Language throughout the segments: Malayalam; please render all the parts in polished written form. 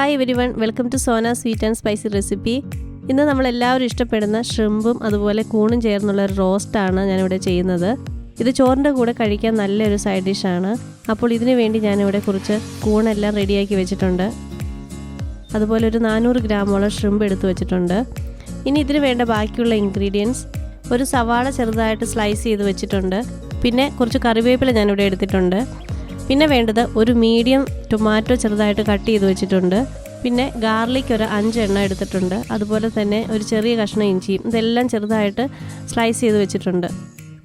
Hi everyone, welcome to Sona sweet and spicy recipe. ഇന്ന് നമ്മളെല്ലാവരും ഇഷ്ടപ്പെടുന്ന ഷ്രിമ്പും അതുപോലെ കൂണും ചേർന്നുള്ള ഒരു റോസ്റ്റാണ് ഞാനിവിടെ ചെയ്യുന്നത്. ഇത് ചോറിൻ്റെ കൂടെ കഴിക്കാൻ നല്ലൊരു സൈഡ് ഡിഷാണ്. അപ്പോൾ ഇതിനു വേണ്ടി ഞാനിവിടെ കുറച്ച് കൂണെല്ലാം റെഡിയാക്കി വെച്ചിട്ടുണ്ട്. അതുപോലെ ഒരു 400 ഗ്രാമോളം ഷ്രിമ്പ് എടുത്ത് വെച്ചിട്ടുണ്ട്. ഇനി ഇതിന് വേണ്ട ബാക്കിയുള്ള ഇൻഗ്രീഡിയൻസ്: ഒരു സവാള ചെറുതായിട്ട് സ്ലൈസ് ചെയ്ത് വെച്ചിട്ടുണ്ട്. പിന്നെ കുറച്ച് കറിവേപ്പില ഞാനിവിടെ എടുത്തിട്ടുണ്ട്. പിന്നെ വേണ്ടത് ഒരു മീഡിയം ടൊമാറ്റോ ചെറുതായിട്ട് കട്ട് ചെയ്ത് വെച്ചിട്ടുണ്ട്. പിന്നെ ഗാർലിക് ഒരു 5 എണ്ണം എടുത്തിട്ടുണ്ട്. അതുപോലെ തന്നെ ഒരു ചെറിയ കഷ്ണം ഇഞ്ചിയും, ഇതെല്ലാം ചെറുതായിട്ട് സ്ലൈസ് ചെയ്ത് വെച്ചിട്ടുണ്ട്.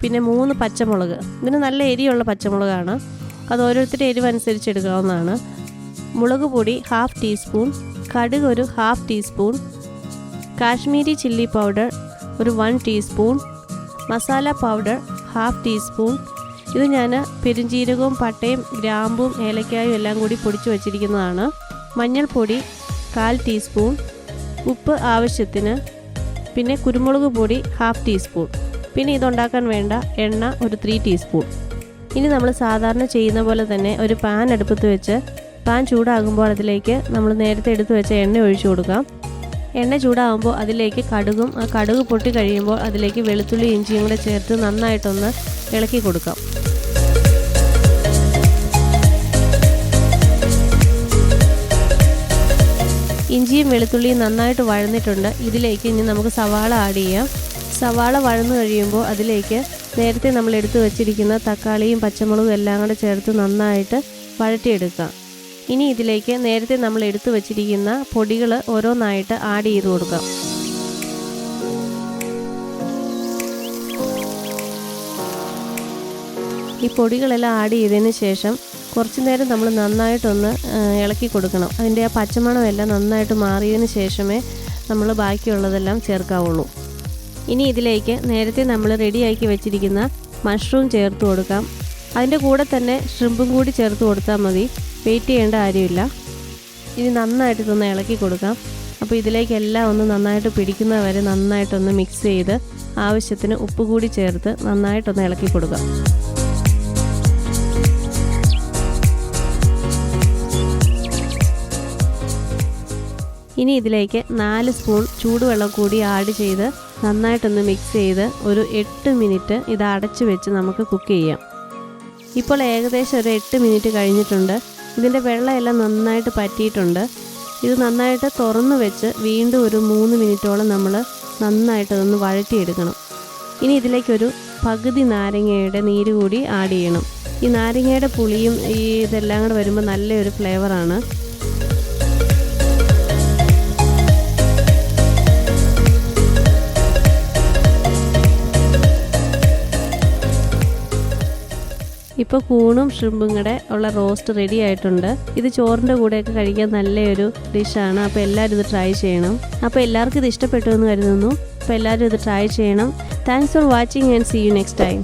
പിന്നെ 3 പച്ചമുളക്, ഇതിന് നല്ല എരിയുള്ള പച്ചമുളകാണ്, അത് ഓരോരുത്തരുടെ എരിവ് അനുസരിച്ച് എടുക്കാവുന്നതാണ്. മുളക് പൊടി 1/2 ടീസ്പൂൺ, കടുക് ഒരു 1/2 ടീസ്പൂൺ, കാശ്മീരി ചില്ലി പൗഡർ ഒരു 1 ടീസ്പൂൺ, മസാല പൗഡർ 1/2 ടീസ്പൂൺ. ഇത് ഞാൻ പെരുംജീരകവും പട്ടയും ഗ്രാമ്പും ഏലക്കായും എല്ലാം കൂടി പൊടിച്ച് വച്ചിരിക്കുന്നതാണ്. മഞ്ഞൾപ്പൊടി 1/4 ടീസ്പൂൺ, ഉപ്പ് ആവശ്യത്തിന്, പിന്നെ കുരുമുളക് പൊടി 1/2 ടീസ്പൂൺ. പിന്നെ ഇതുണ്ടാക്കാൻ വേണ്ട എണ്ണ ഒരു 3 ടീസ്പൂൺ. ഇനി നമ്മൾ സാധാരണ ചെയ്യുന്ന പോലെ തന്നെ ഒരു പാൻ അടുപ്പത്ത് വെച്ച് പാൻ ചൂടാകുമ്പോൾ അതിലേക്ക് നമ്മൾ നേരത്തെ എടുത്ത് വെച്ച എണ്ണ ഒഴിച്ചു കൊടുക്കാം. എണ്ണ ചൂടാകുമ്പോൾ അതിലേക്ക് കടുകും, ആ കടുക് പൊട്ടി കഴിയുമ്പോൾ അതിലേക്ക് വെളുത്തുള്ളി ഇഞ്ചിയും കൂടെ ചേർത്ത് നന്നായിട്ടൊന്ന് ഇളക്കി കൊടുക്കാം. ഇഞ്ചിയും വെളുത്തുള്ളിയും നന്നായിട്ട് വഴന്നിട്ടുണ്ട്. ഇതിലേക്ക് ഇനി നമുക്ക് സവാള ആഡ് ചെയ്യാം. സവാള വഴന്നു കഴിയുമ്പോൾ അതിലേക്ക് നേരത്തെ നമ്മൾ എടുത്തു വച്ചിരിക്കുന്ന തക്കാളിയും പച്ചമുളകും എല്ലാം കൂടെ ചേർത്ത് നന്നായിട്ട് വഴറ്റിയെടുക്കാം. ഇനി ഇതിലേക്ക് നേരത്തെ നമ്മൾ എടുത്തു വച്ചിരിക്കുന്ന പൊടികൾ ഓരോന്നായിട്ട് ആഡ് ചെയ്ത് കൊടുക്കാം. ഈ പൊടികളെല്ലാം ആഡ് ചെയ്തതിന് ശേഷം കുറച്ച് നേരം നമ്മൾ നന്നായിട്ടൊന്ന് ഇളക്കി കൊടുക്കണം. അതിൻ്റെ ആ പച്ചമണമെല്ലാം നന്നായിട്ട് മാറിയതിന് ശേഷമേ നമ്മൾ ബാക്കിയുള്ളതെല്ലാം ചേർക്കാവുള്ളൂ. ഇനി ഇതിലേക്ക് നേരത്തെ നമ്മൾ റെഡിയാക്കി വെച്ചിരിക്കുന്ന മഷ്റൂം ചേർത്ത് കൊടുക്കാം. അതിൻ്റെ കൂടെ തന്നെ ഷ്രിമ്പും കൂടി ചേർത്ത് കൊടുത്താൽ മതി, വെയിറ്റ് ചെയ്യേണ്ട കാര്യമില്ല. ഇനി നന്നായിട്ട് ഇതൊന്ന് ഇളക്കി കൊടുക്കാം. അപ്പോൾ ഇതിലേക്കെല്ലാം ഒന്ന് നന്നായിട്ട് പിടിക്കുന്നത് വരെ നന്നായിട്ടൊന്ന് മിക്സ് ചെയ്ത് ആവശ്യത്തിന് ഉപ്പ് കൂടി ചേർത്ത് നന്നായിട്ടൊന്ന് ഇളക്കി കൊടുക്കാം. ഇനി ഇതിലേക്ക് 4 സ്പൂൺ ചൂടുവെള്ളം കൂടി ആഡ് ചെയ്ത് നന്നായിട്ടൊന്ന് മിക്സ് ചെയ്ത് ഒരു 8 മിനിറ്റ് ഇത് അടച്ചു വെച്ച് നമുക്ക് കുക്ക് ചെയ്യാം. ഇപ്പോൾ ഏകദേശം ഒരു 8 മിനിറ്റ് കഴിഞ്ഞിട്ടുണ്ട്. ഇതിൻ്റെ വെള്ളമെല്ലാം നന്നായിട്ട് പറ്റിയിട്ടുണ്ട്. ഇത് നന്നായിട്ട് തുറന്ന് വെച്ച് വീണ്ടും ഒരു 3 മിനിറ്റോളം നമ്മൾ നന്നായിട്ടതൊന്ന് വഴറ്റിയെടുക്കണം. ഇനി ഇതിലേക്കൊരു പകുതി നാരങ്ങയുടെ നീര് കൂടി ആഡ് ചെയ്യണം. ഈ നാരങ്ങയുടെ പുളിയും ഇതെല്ലാം കൂടെ വരുമ്പോൾ നല്ലൊരു ഫ്ലേവറാണ്. ഇപ്പോൾ കൂണും ഷ്രിമ്പും കൂടെ ഉള്ള റോസ്റ്റ് റെഡി ആയിട്ടുണ്ട്. ഇത് ചോറിൻ്റെ കൂടെയൊക്കെ കഴിക്കാൻ നല്ലൊരു ഡിഷാണ്. അപ്പോൾ എല്ലാവരും ഇത് ട്രൈ ചെയ്യണം. അപ്പോൾ എല്ലാവർക്കും ഇത് ഇഷ്ടപ്പെട്ടു എന്ന് കരുതുന്നു. അപ്പോൾ എല്ലാവരും ഇത് ട്രൈ ചെയ്യണം. Thanks for watching and see you next time.